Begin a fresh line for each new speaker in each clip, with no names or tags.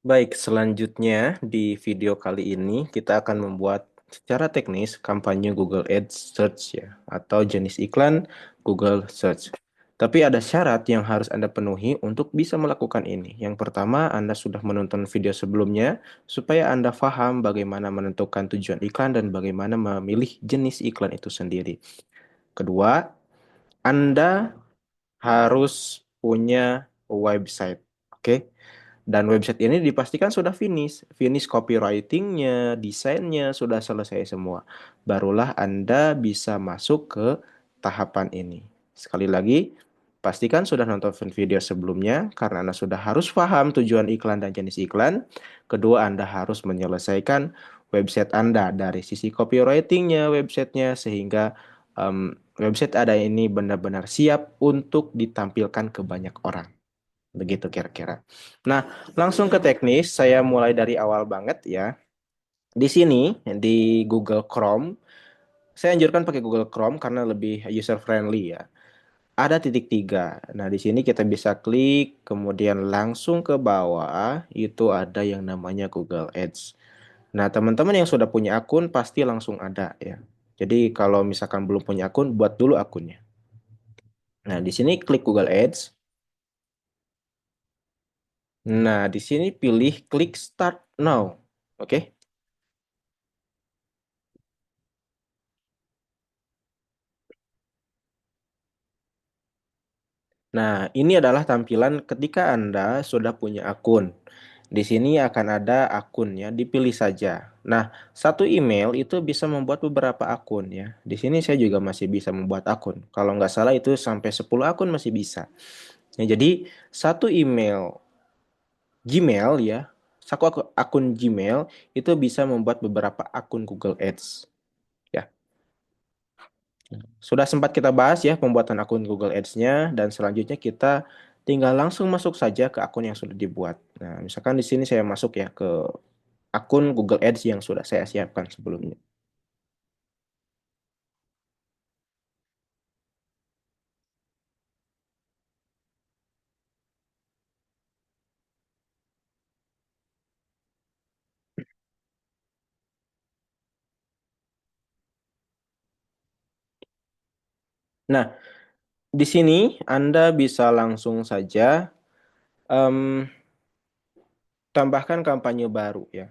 Baik, selanjutnya di video kali ini kita akan membuat secara teknis kampanye Google Ads Search ya, atau jenis iklan Google Search. Tapi ada syarat yang harus Anda penuhi untuk bisa melakukan ini. Yang pertama, Anda sudah menonton video sebelumnya supaya Anda paham bagaimana menentukan tujuan iklan dan bagaimana memilih jenis iklan itu sendiri. Kedua, Anda harus punya website. Oke? Dan website ini dipastikan sudah finish copywritingnya, desainnya sudah selesai semua. Barulah Anda bisa masuk ke tahapan ini. Sekali lagi, pastikan sudah nonton video sebelumnya karena Anda sudah harus paham tujuan iklan dan jenis iklan. Kedua, Anda harus menyelesaikan website Anda dari sisi copywritingnya, websitenya sehingga website Anda ini benar-benar siap untuk ditampilkan ke banyak orang. Begitu kira-kira. Nah, langsung ke teknis, saya mulai dari awal banget ya. Di sini, di Google Chrome, saya anjurkan pakai Google Chrome karena lebih user friendly ya. Ada titik tiga. Nah, di sini kita bisa klik, kemudian langsung ke bawah, itu ada yang namanya Google Ads. Nah, teman-teman yang sudah punya akun pasti langsung ada ya. Jadi, kalau misalkan belum punya akun, buat dulu akunnya. Nah, di sini klik Google Ads. Nah, di sini pilih klik Start Now. Oke. Nah, ini adalah tampilan ketika Anda sudah punya akun. Di sini akan ada akunnya, dipilih saja. Nah, satu email itu bisa membuat beberapa akun ya. Di sini saya juga masih bisa membuat akun. Kalau nggak salah itu sampai 10 akun masih bisa. Ya, jadi satu email Gmail ya, satu akun Gmail itu bisa membuat beberapa akun Google Ads. Ya, sudah sempat kita bahas ya pembuatan akun Google Ads-nya dan selanjutnya kita tinggal langsung masuk saja ke akun yang sudah dibuat. Nah, misalkan di sini saya masuk ya ke akun Google Ads yang sudah saya siapkan sebelumnya. Nah, di sini Anda bisa langsung saja em, tambahkan kampanye baru ya.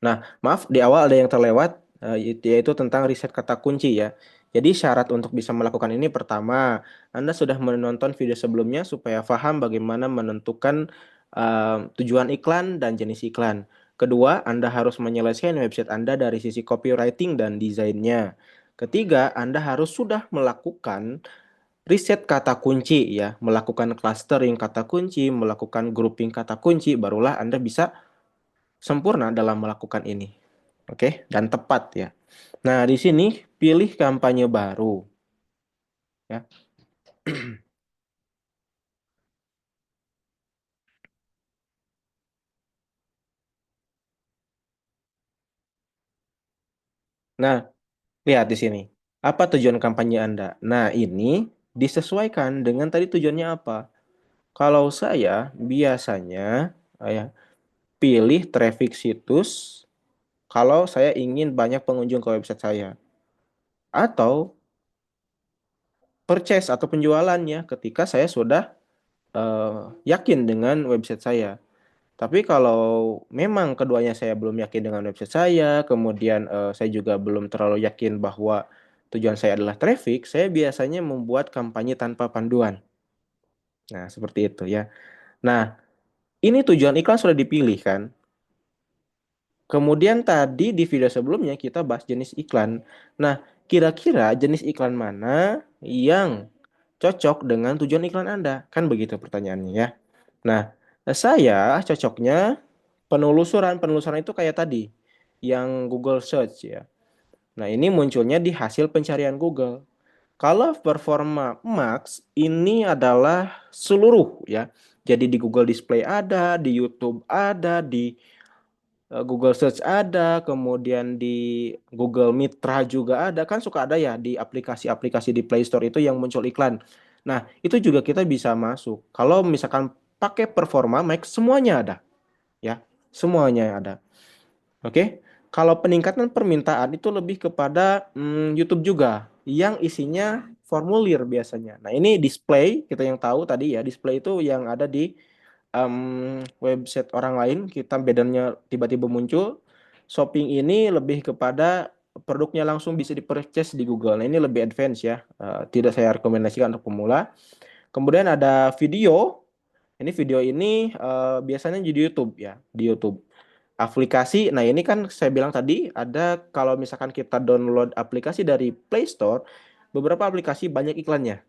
Nah, maaf di awal ada yang terlewat, yaitu tentang riset kata kunci ya. Jadi syarat untuk bisa melakukan ini pertama, Anda sudah menonton video sebelumnya supaya paham bagaimana menentukan tujuan iklan dan jenis iklan. Kedua, Anda harus menyelesaikan website Anda dari sisi copywriting dan desainnya. Ketiga, Anda harus sudah melakukan riset kata kunci ya, melakukan clustering kata kunci, melakukan grouping kata kunci, barulah Anda bisa sempurna dalam melakukan ini. Oke, dan tepat ya. Nah, di sini pilih kampanye baru ya. Nah, lihat di sini. Apa tujuan kampanye Anda? Nah, ini disesuaikan dengan tadi tujuannya apa. Kalau saya biasanya ya pilih traffic situs kalau saya ingin banyak pengunjung ke website saya atau purchase atau penjualannya ketika saya sudah yakin dengan website saya. Tapi kalau memang keduanya saya belum yakin dengan website saya, kemudian saya juga belum terlalu yakin bahwa tujuan saya adalah traffic, saya biasanya membuat kampanye tanpa panduan. Nah, seperti itu ya. Nah, ini tujuan iklan sudah dipilih kan. Kemudian tadi di video sebelumnya kita bahas jenis iklan. Nah, kira-kira jenis iklan mana yang cocok dengan tujuan iklan Anda? Kan begitu pertanyaannya ya. Nah, saya cocoknya penelusuran itu kayak tadi yang Google Search ya. Nah, ini munculnya di hasil pencarian Google. Kalau performa Max ini adalah seluruh ya. Jadi di Google Display ada, di YouTube ada, di Google Search ada, kemudian di Google Mitra juga ada. Kan suka ada ya di aplikasi-aplikasi di Play Store itu yang muncul iklan. Nah, itu juga kita bisa masuk. Kalau misalkan pakai performa Max semuanya ada. ya. Semuanya ada. Oke. Kalau peningkatan permintaan itu lebih kepada YouTube juga yang isinya formulir biasanya. Nah, ini display kita yang tahu tadi ya, display itu yang ada di website orang lain, kita bedanya tiba-tiba muncul. Shopping ini lebih kepada produknya langsung bisa di-purchase di Google. Nah, ini lebih advance ya. Tidak saya rekomendasikan untuk pemula. Kemudian ada video. Ini video ini biasanya di YouTube ya, di YouTube. Aplikasi, nah ini kan saya bilang tadi ada kalau misalkan kita download aplikasi dari Play Store, beberapa aplikasi banyak iklannya.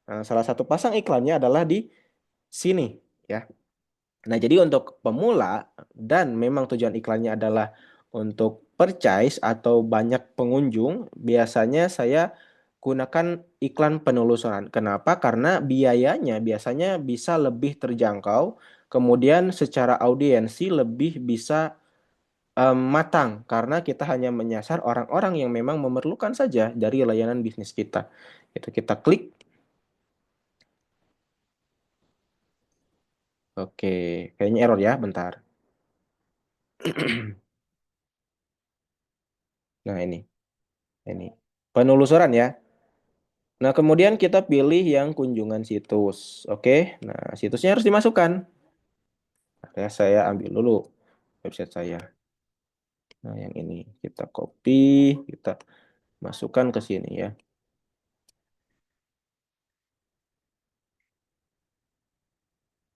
Nah, salah satu pasang iklannya adalah di sini ya. Nah, jadi untuk pemula dan memang tujuan iklannya adalah untuk purchase atau banyak pengunjung, biasanya saya gunakan iklan penelusuran. Kenapa? Karena biayanya biasanya bisa lebih terjangkau, kemudian secara audiensi lebih bisa matang karena kita hanya menyasar orang-orang yang memang memerlukan saja dari layanan bisnis kita. Itu kita klik. Oke, kayaknya error ya, bentar. Nah, ini penelusuran ya. Nah, kemudian kita pilih yang kunjungan situs. Oke. Nah, situsnya harus dimasukkan. Nah, saya ambil dulu website saya. Nah, yang ini kita copy, kita masukkan ke sini ya.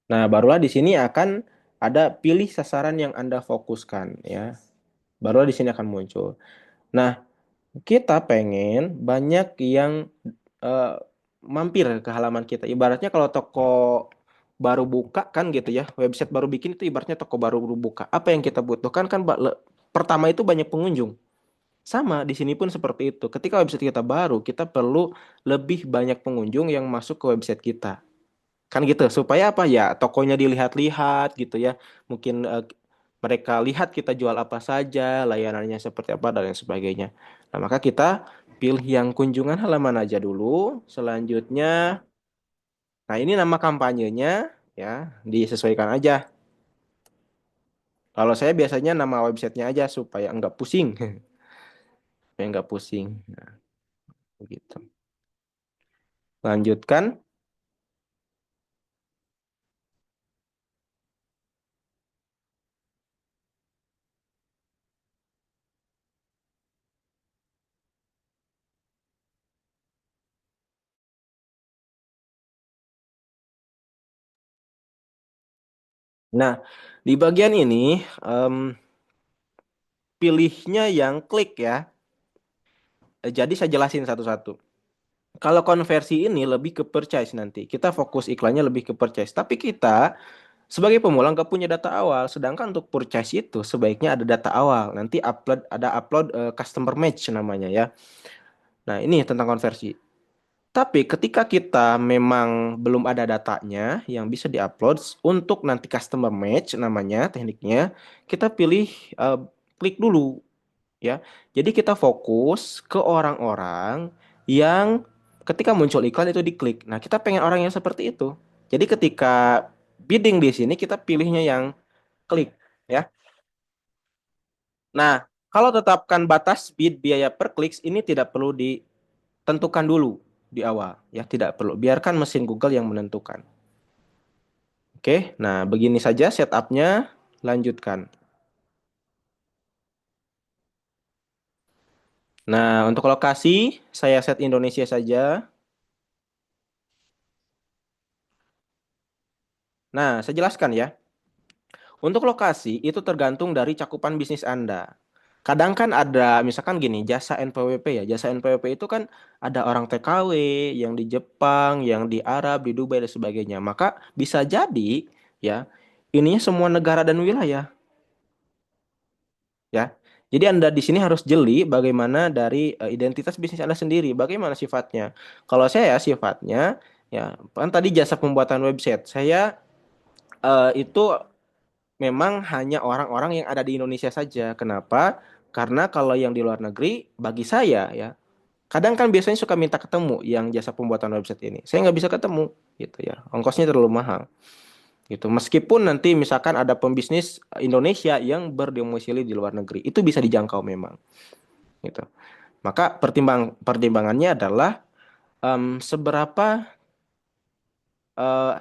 Nah, barulah di sini akan ada pilih sasaran yang Anda fokuskan ya. Barulah di sini akan muncul. Nah, kita pengen banyak yang eh, mampir ke halaman kita. Ibaratnya kalau toko baru buka kan gitu ya, website baru bikin itu ibaratnya toko baru buka. Apa yang kita butuhkan kan pertama itu banyak pengunjung. Sama di sini pun seperti itu. Ketika website kita baru, kita perlu lebih banyak pengunjung yang masuk ke website kita. Kan gitu, supaya apa ya? Tokonya dilihat-lihat gitu ya. Mungkin mereka lihat kita jual apa saja, layanannya seperti apa dan lain sebagainya. Nah, maka kita pilih yang kunjungan halaman aja dulu. Selanjutnya, nah ini nama kampanyenya ya, disesuaikan aja. Kalau saya biasanya nama websitenya aja supaya enggak pusing, supaya enggak pusing. Nah, begitu. Lanjutkan. Nah, di bagian ini em, pilihnya yang klik ya. Jadi saya jelasin satu-satu. Kalau konversi ini lebih ke purchase nanti. Kita fokus iklannya lebih ke purchase. Tapi kita sebagai pemula nggak punya data awal. Sedangkan untuk purchase itu sebaiknya ada data awal. Nanti upload customer match namanya ya. Nah, ini tentang konversi. Tapi ketika kita memang belum ada datanya yang bisa diupload untuk nanti customer match namanya tekniknya, kita pilih eh, klik dulu ya. Jadi kita fokus ke orang-orang yang ketika muncul iklan itu diklik. Nah, kita pengen orang yang seperti itu. Jadi ketika bidding di sini kita pilihnya yang klik ya. Nah, kalau tetapkan batas bid biaya per klik ini tidak perlu ditentukan dulu di awal ya, tidak perlu. Biarkan mesin Google yang menentukan. Oke, nah begini saja setupnya. Lanjutkan. Nah, untuk lokasi saya set Indonesia saja. Nah, saya jelaskan ya. Untuk lokasi itu tergantung dari cakupan bisnis Anda. Kadang kan ada misalkan gini, jasa NPWP ya. Jasa NPWP itu kan ada orang TKW yang di Jepang, yang di Arab, di Dubai dan sebagainya. Maka bisa jadi ya, ininya semua negara dan wilayah ya. Jadi Anda di sini harus jeli bagaimana dari identitas bisnis Anda sendiri, bagaimana sifatnya. Kalau saya sifatnya ya, kan tadi jasa pembuatan website. Saya itu memang hanya orang-orang yang ada di Indonesia saja. Kenapa? Karena kalau yang di luar negeri, bagi saya ya, kadang kan biasanya suka minta ketemu yang jasa pembuatan website ini. Saya nggak bisa ketemu, gitu ya. Ongkosnya terlalu mahal. gitu. Meskipun nanti misalkan ada pembisnis Indonesia yang berdomisili di luar negeri, itu bisa dijangkau memang, gitu. Maka pertimbangannya adalah seberapa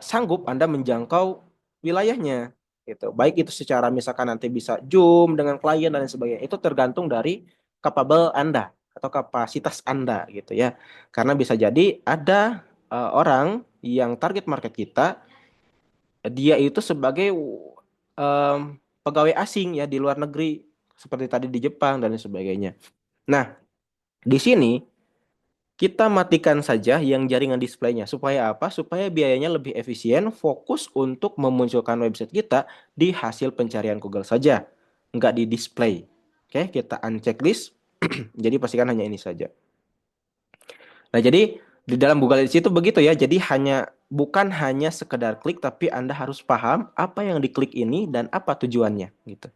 sanggup Anda menjangkau wilayahnya, gitu. Baik itu secara misalkan nanti bisa Zoom dengan klien dan lain sebagainya. Itu tergantung dari capable Anda atau kapasitas Anda, gitu ya. Karena bisa jadi ada orang yang target market kita, dia itu sebagai em, pegawai asing ya di luar negeri, seperti tadi di Jepang dan lain sebagainya. Nah, di sini kita matikan saja yang jaringan displaynya. Supaya apa? Supaya biayanya lebih efisien, fokus untuk memunculkan website kita di hasil pencarian Google saja, nggak di display. Oke, kita uncheck list. Jadi pastikan hanya ini saja. Nah, jadi di dalam Google Ads itu begitu ya. Jadi bukan hanya sekedar klik, tapi Anda harus paham apa yang diklik ini dan apa tujuannya, gitu.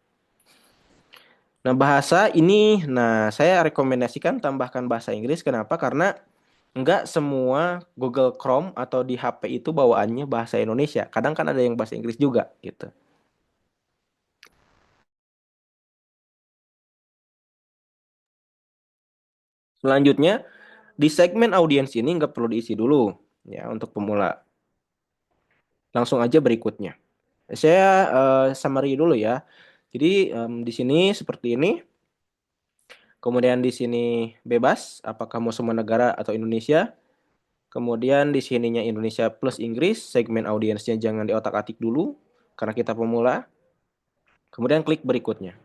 Nah, bahasa ini, saya rekomendasikan tambahkan bahasa Inggris. Kenapa? Karena nggak semua Google Chrome atau di HP itu bawaannya bahasa Indonesia. Kadang kan ada yang bahasa Inggris juga, gitu. Selanjutnya, di segmen audiens ini nggak perlu diisi dulu, ya, untuk pemula. Langsung aja berikutnya. Saya summary dulu ya. Jadi di sini seperti ini. Kemudian di sini bebas, apakah mau semua negara atau Indonesia. Kemudian di sininya Indonesia plus Inggris, segmen audiensnya jangan diotak-atik dulu, karena kita pemula. Kemudian klik berikutnya.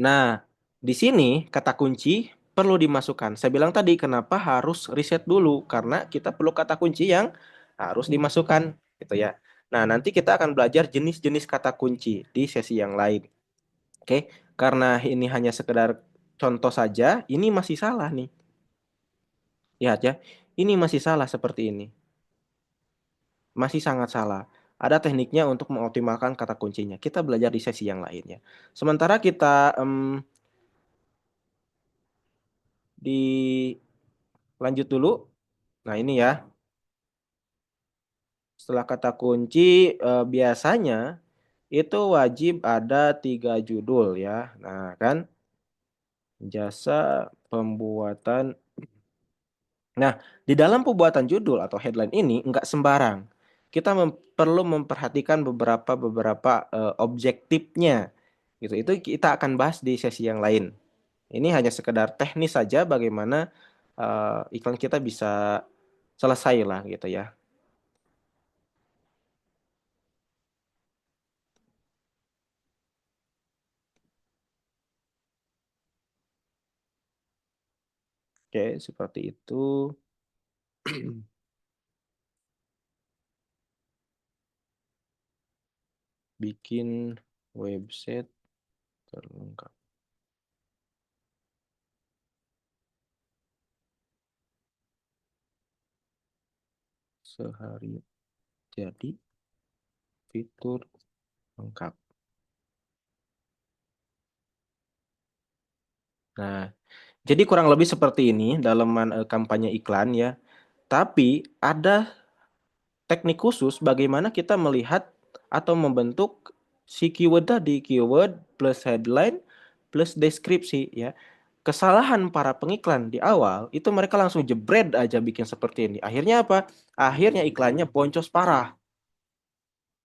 Nah, di sini kata kunci perlu dimasukkan. Saya bilang tadi kenapa harus riset dulu, karena kita perlu kata kunci yang harus dimasukkan, gitu ya. Nah, nanti kita akan belajar jenis-jenis kata kunci di sesi yang lain. Oke, karena ini hanya sekedar contoh saja, ini masih salah nih. Lihat ya, ini masih salah seperti ini. Masih sangat salah. Ada tekniknya untuk mengoptimalkan kata kuncinya. Kita belajar di sesi yang lainnya. Sementara kita dilanjut dulu. Nah, ini ya. Setelah kata kunci, biasanya itu wajib ada 3 judul ya. Nah, kan jasa pembuatan. Nah, di dalam pembuatan judul atau headline ini nggak sembarang. Kita perlu memperhatikan beberapa objektifnya. Gitu. Itu kita akan bahas di sesi yang lain. Ini hanya sekedar teknis saja bagaimana iklan kita bisa selesai lah gitu ya. Oke, seperti itu. Bikin website terlengkap sehari jadi fitur lengkap. Nah, jadi kurang lebih seperti ini dalaman kampanye iklan ya. Tapi ada teknik khusus bagaimana kita melihat atau membentuk si keyword tadi, keyword plus headline plus deskripsi ya. Kesalahan para pengiklan di awal itu mereka langsung jebret aja bikin seperti ini. Akhirnya apa? Akhirnya iklannya boncos parah.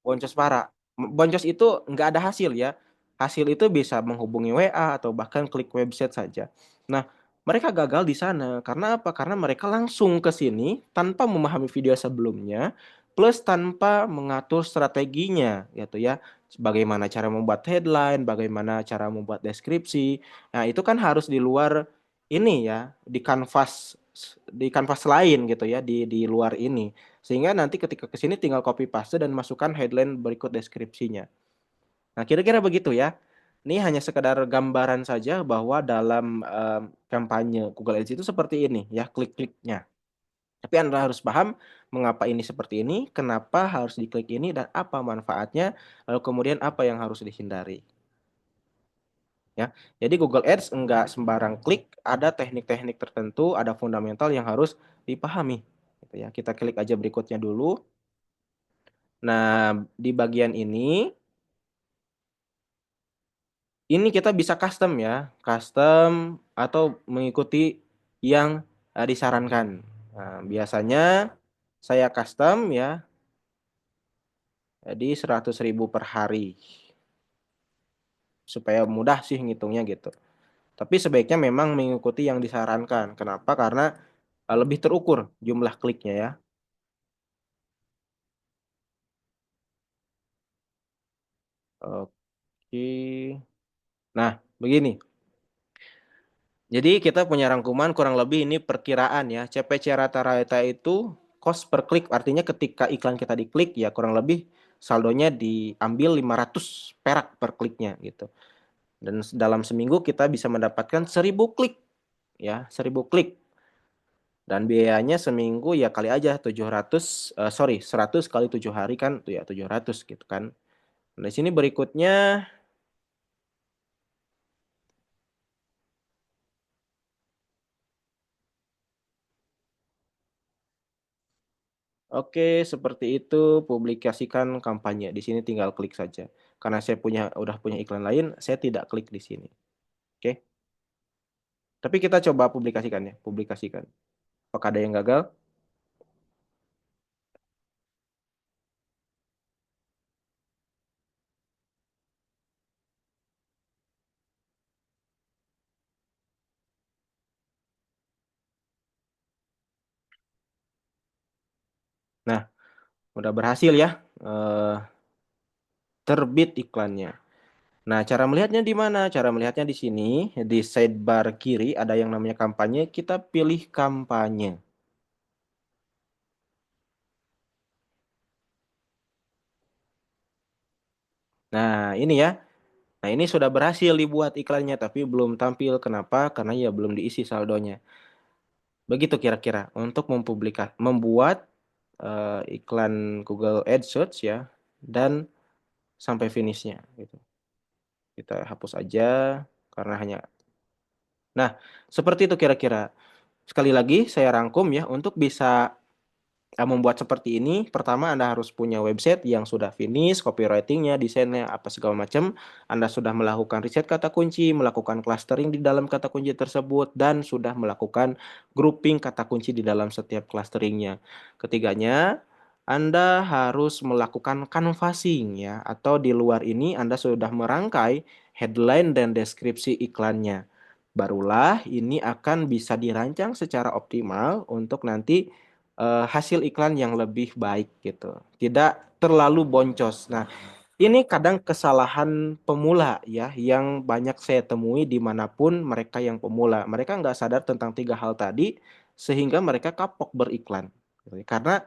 Boncos parah. Boncos itu nggak ada hasil ya. Hasil itu bisa menghubungi WA atau bahkan klik website saja. Nah, mereka gagal di sana. Karena apa? Karena mereka langsung ke sini tanpa memahami video sebelumnya, plus tanpa mengatur strateginya, gitu ya. Bagaimana cara membuat headline, bagaimana cara membuat deskripsi. Nah, itu kan harus di luar ini ya, di kanvas lain gitu ya, di luar ini. Sehingga nanti ketika ke sini tinggal copy paste dan masukkan headline berikut deskripsinya. Nah, kira-kira begitu ya. Ini hanya sekedar gambaran saja bahwa dalam kampanye Google Ads itu seperti ini ya, klik-kliknya. Tapi Anda harus paham mengapa ini seperti ini, kenapa harus diklik ini, dan apa manfaatnya, lalu kemudian apa yang harus dihindari. Ya, jadi Google Ads enggak sembarang klik, ada teknik-teknik tertentu, ada fundamental yang harus dipahami. Gitu ya, kita klik aja berikutnya dulu. Nah, di bagian ini kita bisa custom ya, custom atau mengikuti yang disarankan. Nah, biasanya saya custom ya, jadi 100.000 per hari supaya mudah sih ngitungnya gitu. Tapi sebaiknya memang mengikuti yang disarankan. Kenapa? Karena lebih terukur jumlah kliknya ya. Oke. Nah, begini. Jadi kita punya rangkuman kurang lebih ini perkiraan ya. CPC rata-rata itu cost per klik. Artinya ketika iklan kita diklik ya kurang lebih saldonya diambil 500 perak per kliknya gitu. Dan dalam seminggu kita bisa mendapatkan 1.000 klik ya, 1.000 klik. Dan biayanya seminggu ya kali aja 700 sorry 100 kali 7 hari kan tuh ya 700 gitu kan. Nah, di sini berikutnya oke, seperti itu publikasikan kampanye. Di sini tinggal klik saja. Karena saya udah punya iklan lain, saya tidak klik di sini. Oke. Tapi kita coba publikasikan ya, publikasikan. Apakah ada yang gagal? Nah, udah berhasil ya. eh, Terbit iklannya. Nah, cara melihatnya di mana? Cara melihatnya di sini, di sidebar kiri ada yang namanya kampanye. Kita pilih kampanye. Nah, ini ya. Nah, ini sudah berhasil dibuat iklannya, tapi belum tampil. Kenapa? Karena ya belum diisi saldonya. Begitu kira-kira untuk membuat iklan Google AdSense ya dan sampai finishnya gitu. Kita hapus aja karena hanya. Nah, seperti itu kira-kira. Sekali lagi saya rangkum ya untuk bisa membuat seperti ini, pertama Anda harus punya website yang sudah finish, copywritingnya, desainnya, apa segala macam. Anda sudah melakukan riset kata kunci, melakukan clustering di dalam kata kunci tersebut, dan sudah melakukan grouping kata kunci di dalam setiap clusteringnya. Ketiganya, Anda harus melakukan canvassing ya, atau di luar ini Anda sudah merangkai headline dan deskripsi iklannya. Barulah ini akan bisa dirancang secara optimal untuk nanti hasil iklan yang lebih baik gitu. Tidak terlalu boncos. Nah, ini kadang kesalahan pemula ya yang banyak saya temui dimanapun mereka yang pemula. Mereka nggak sadar tentang tiga hal tadi sehingga mereka kapok beriklan. Karena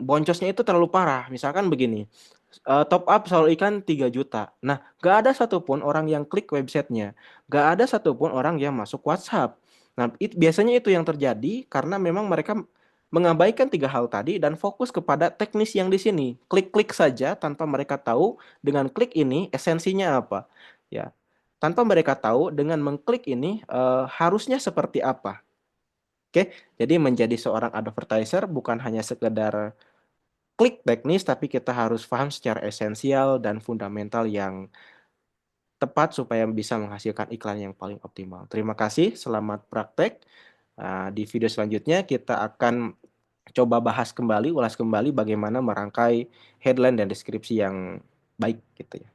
boncosnya itu terlalu parah. Misalkan begini, top up selalu ikan 3 juta. Nah, gak ada satupun orang yang klik websitenya. Gak ada satupun orang yang masuk WhatsApp. Nah, biasanya itu yang terjadi karena memang mereka mengabaikan tiga hal tadi dan fokus kepada teknis yang di sini. Klik-klik saja tanpa mereka tahu dengan klik ini esensinya apa. Ya, tanpa mereka tahu dengan mengklik ini harusnya seperti apa. Oke, jadi menjadi seorang advertiser bukan hanya sekedar klik teknis, tapi kita harus paham secara esensial dan fundamental yang tepat supaya bisa menghasilkan iklan yang paling optimal. Terima kasih, selamat praktek. Di video selanjutnya kita akan coba bahas kembali, ulas kembali bagaimana merangkai headline dan deskripsi yang baik gitu ya.